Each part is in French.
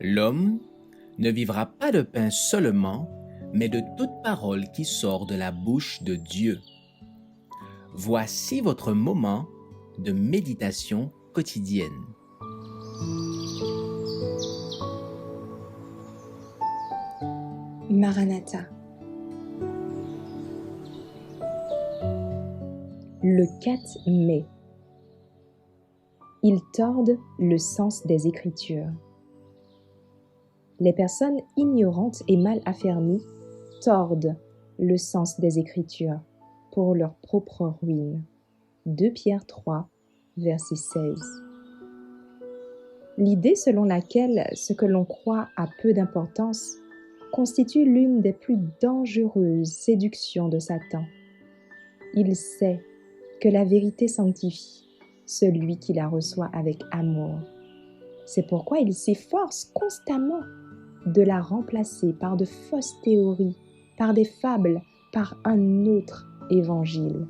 L'homme ne vivra pas de pain seulement, mais de toute parole qui sort de la bouche de Dieu. Voici votre moment de méditation quotidienne. Maranatha. Le 4 mai. Ils tordent le sens des Écritures. Les personnes ignorantes et mal affermies tordent le sens des Écritures pour leur propre ruine. 2 Pierre 3, verset 16. L'idée selon laquelle ce que l'on croit a peu d'importance constitue l'une des plus dangereuses séductions de Satan. Il sait que la vérité sanctifie celui qui la reçoit avec amour. C'est pourquoi il s'efforce constamment de la remplacer par de fausses théories, par des fables, par un autre évangile.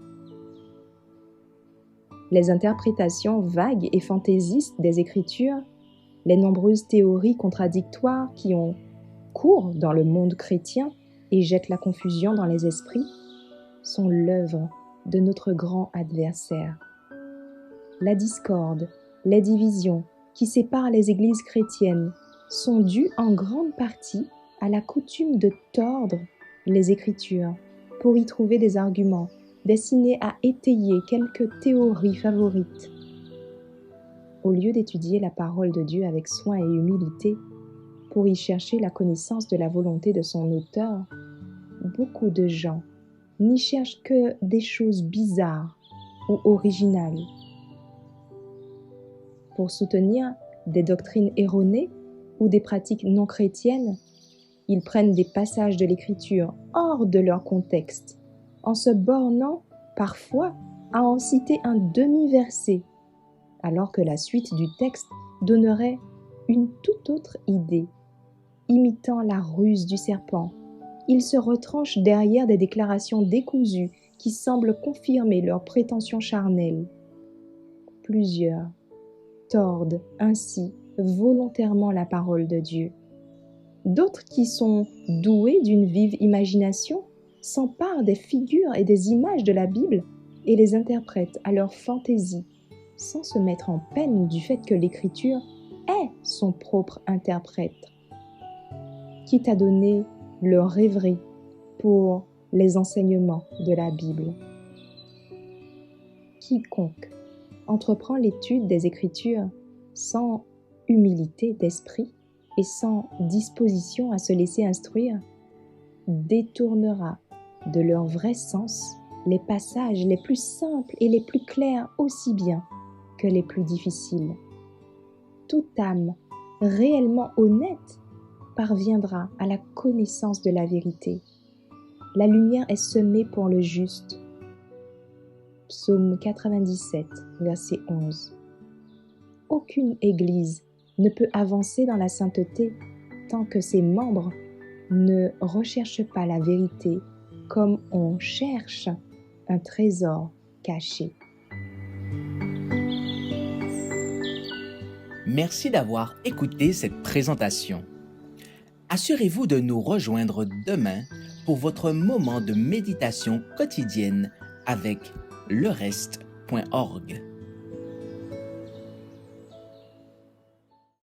Les interprétations vagues et fantaisistes des Écritures, les nombreuses théories contradictoires qui ont cours dans le monde chrétien et jettent la confusion dans les esprits, sont l'œuvre de notre grand adversaire. La discorde, les divisions qui séparent les églises chrétiennes sont dues en grande partie à la coutume de tordre les Écritures pour y trouver des arguments destinés à étayer quelques théories favorites. Au lieu d'étudier la parole de Dieu avec soin et humilité pour y chercher la connaissance de la volonté de son auteur, beaucoup de gens n'y cherchent que des choses bizarres ou originales. Pour soutenir des doctrines erronées ou des pratiques non chrétiennes, ils prennent des passages de l'Écriture hors de leur contexte, en se bornant parfois à en citer un demi-verset, alors que la suite du texte donnerait une toute autre idée. Imitant la ruse du serpent, ils se retranchent derrière des déclarations décousues qui semblent confirmer leurs prétentions charnelles. Plusieurs tordent ainsi volontairement la parole de Dieu. D'autres qui sont doués d'une vive imagination s'emparent des figures et des images de la Bible et les interprètent à leur fantaisie, sans se mettre en peine du fait que l'Écriture est son propre interprète, quitte à donner leur rêverie pour les enseignements de la Bible. Quiconque entreprend l'étude des Écritures sans humilité d'esprit et sans disposition à se laisser instruire, détournera de leur vrai sens les passages les plus simples et les plus clairs aussi bien que les plus difficiles. Toute âme réellement honnête parviendra à la connaissance de la vérité. La lumière est semée pour le juste. Psaume 97, verset 11. Aucune église ne peut avancer dans la sainteté tant que ses membres ne recherchent pas la vérité comme on cherche un trésor caché. Merci d'avoir écouté cette présentation. Assurez-vous de nous rejoindre demain pour votre moment de méditation quotidienne avec lereste.org.